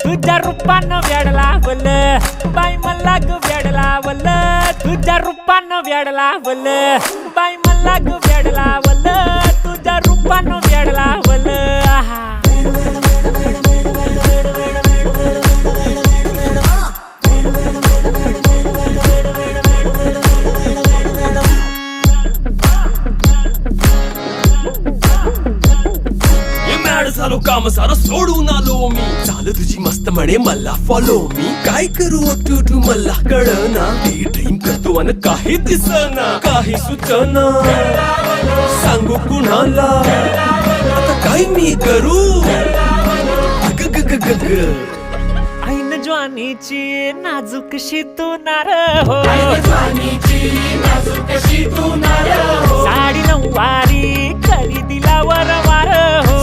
तुझ्या रूपानं वेड लावल बाई मला ग वेड लावल तुझ्या रूपानं वेड लावल बाई मला ग वेड लावल तुझ्या रूपानं वेड लावल झालो काम सारा सोडून आलो मी चाल तुझी मस्त म्हणे मला फॉलो मी काय करू टू मला कळना ती ड्रीम करतो आणि काही दिसना काही सुचना सांगू कुणाला आता काय मी करू ग ग ग ग ग ऐन ज्वानीची नाजूकशी तू नार हो साडी नऊवारी खरी दिलावर वार हो